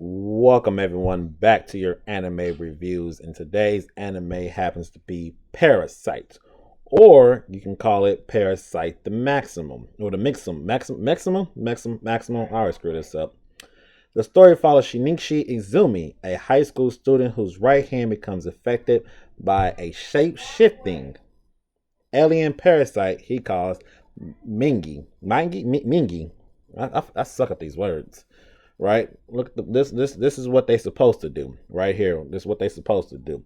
Welcome everyone back to your anime reviews, and today's anime happens to be Parasyte, or you can call it Parasyte the Maximum, or the Maximum. I always screw this up. The story follows Shinichi Izumi, a high school student whose right hand becomes affected by a shape-shifting alien parasite he calls Mingi. I suck at these words, right? Look, this is what they're supposed to do right here. This is what they're supposed to do.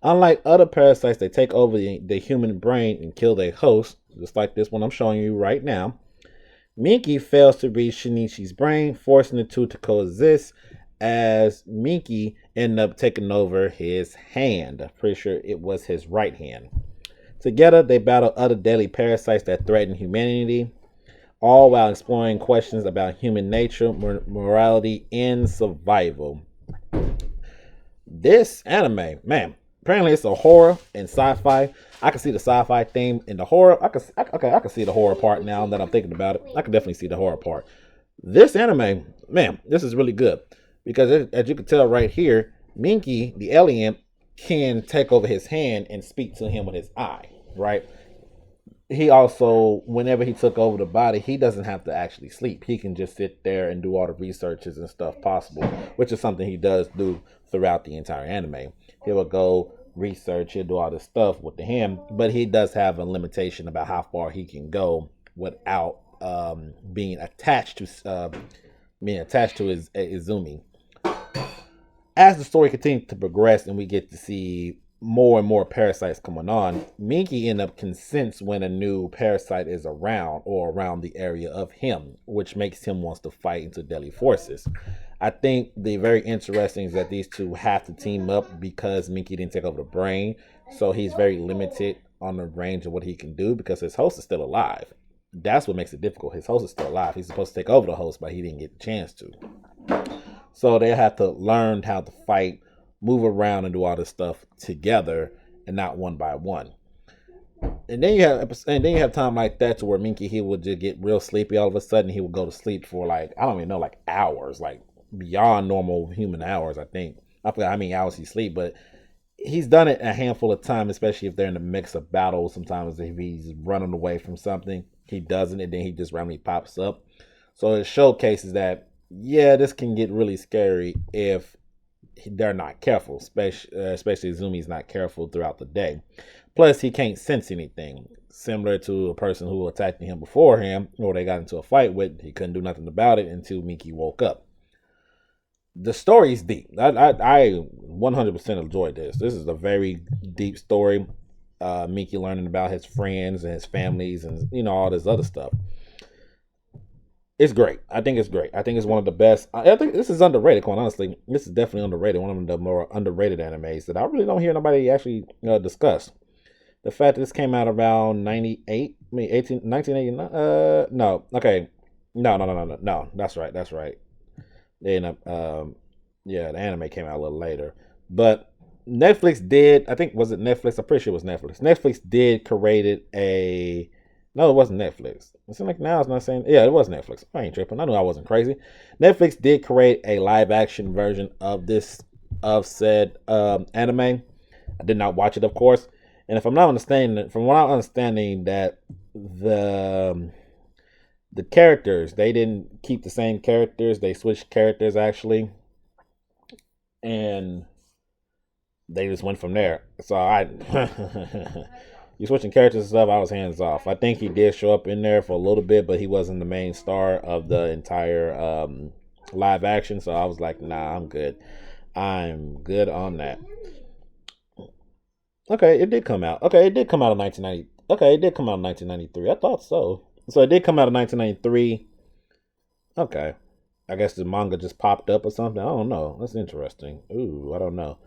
Unlike other parasites, they take over the human brain and kill their host, just like this one I'm showing you right now. Minky fails to reach Shinichi's brain, forcing the two to coexist as Minky ended up taking over his hand. I'm pretty sure it was his right hand. Together, they battle other deadly parasites that threaten humanity, all while exploring questions about human nature, morality, and survival. This anime, man, apparently it's a horror and sci-fi. I can see the sci-fi theme in the horror. I can see the horror part now that I'm thinking about it. I can definitely see the horror part. This anime, man, this is really good because as you can tell right here, Minky, the alien, can take over his hand and speak to him with his eye, right? He also, whenever he took over the body, he doesn't have to actually sleep. He can just sit there and do all the researches and stuff possible, which is something he does do throughout the entire anime. He will go research, he'll do all this stuff with the hand, but he does have a limitation about how far he can go without being attached to his Izumi. As the story continues to progress and we get to see more and more parasites coming on, Minky end up consents when a new parasite is around or around the area of him, which makes him wants to fight into deadly forces. I think the very interesting is that these two have to team up because Minky didn't take over the brain, so he's very limited on the range of what he can do because his host is still alive. That's what makes it difficult. His host is still alive. He's supposed to take over the host, but he didn't get the chance to. So they have to learn how to fight, move around, and do all this stuff together and not one by one. And then you have time like that to where Minky, he would just get real sleepy all of a sudden. He would go to sleep for like, I don't even know, like hours, like beyond normal human hours. I think I forgot how many hours he sleep, but he's done it a handful of times, especially if they're in the mix of battles. Sometimes if he's running away from something, he doesn't, and then he just randomly pops up. So it showcases that, yeah, this can get really scary if they're not careful, especially Zumi's not careful throughout the day. Plus, he can't sense anything. Similar to a person who attacked him before him, or they got into a fight with, he couldn't do nothing about it until Minky woke up. The story's deep. I 100% enjoyed this. This is a very deep story. Minky learning about his friends and his families and, all this other stuff. It's great. I think it's great. I think it's one of the best. I think this is underrated, quite honestly. This is definitely underrated. One of the more underrated animes that I really don't hear nobody actually discuss. The fact that this came out around 98, I mean 1989. No. Okay. No. That's right. They end up, yeah, the anime came out a little later. But Netflix did, I think, was it Netflix? I'm pretty sure it was Netflix. Netflix did created a, no, it wasn't Netflix. It seems like now it's not saying, yeah, it was Netflix. I ain't tripping. I knew I wasn't crazy. Netflix did create a live action version of said anime. I did not watch it, of course. And if I'm not understanding, from what I'm understanding, that the characters, they didn't keep the same characters. They switched characters actually, and they just went from there. So you switching characters and stuff, I was hands off. I think he did show up in there for a little bit, but he wasn't the main star of the entire live action. So I was like, nah, I'm good. I'm good on that. Okay, it did come out. Okay, it did come out in 1990. Okay, it did come out in 1993. I thought so. So it did come out in 1993. Okay. I guess the manga just popped up or something. I don't know. That's interesting. Ooh, I don't know.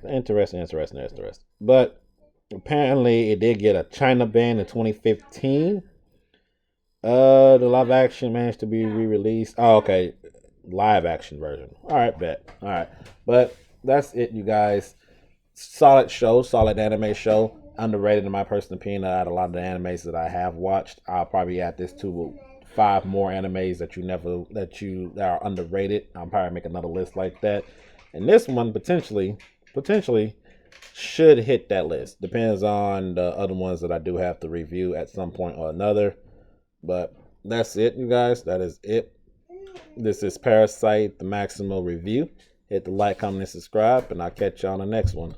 Interesting. But apparently it did get a China ban in 2015. The live action managed to be re-released. Oh, okay. Live action version. All right, bet. All right. But that's it, you guys. Solid show, solid anime show. Underrated in my personal opinion. Out of a lot of the animes that I have watched, I'll probably add this to 5 more animes that are underrated. I'll probably make another list like that. And this one potentially should hit that list. Depends on the other ones that I do have to review at some point or another. But that's it, you guys. That is it. This is Parasyte, the Maximal review. Hit the like, comment, and subscribe, and I'll catch you on the next one.